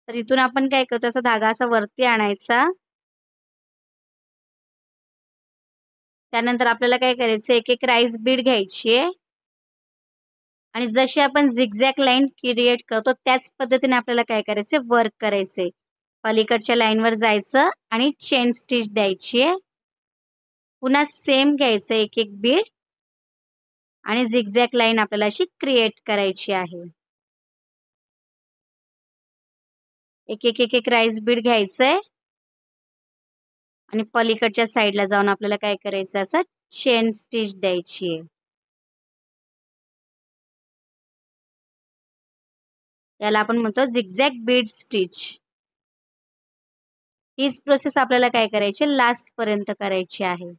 तर इथून आपण काय करतो, असा धागा असा वरती आणायचा. त्यानंतर आपल्याला काय करायचं, एक एक राईस बीड घ्यायची आहे आणि जशी आपण झिगझॅग लाईन क्रिएट करतो त्याच पद्धतीने आपल्याला काय करायचं, वर्क करायचंय. पलीकडच्या लाईनवर जायचं आणि चेन स्टिच द्यायची आहे. पुन्हा सेम घ्यायचं एक एक बीड आणि झिगझॅग लाईन आपल्याला अशी क्रिएट करायची आहे. एक एक राईस बीड घ्यायचंय आणि पलीकडच्या साईडला जाऊन आपल्याला काय करायचं, असं चेन स्टिच द्यायची आहे. याला आपण म्हणतो झिगझॅग बीड स्टिच. हीच प्रोसेस आपल्याला काय करायची, लास्ट पर्यंत करायची आहे.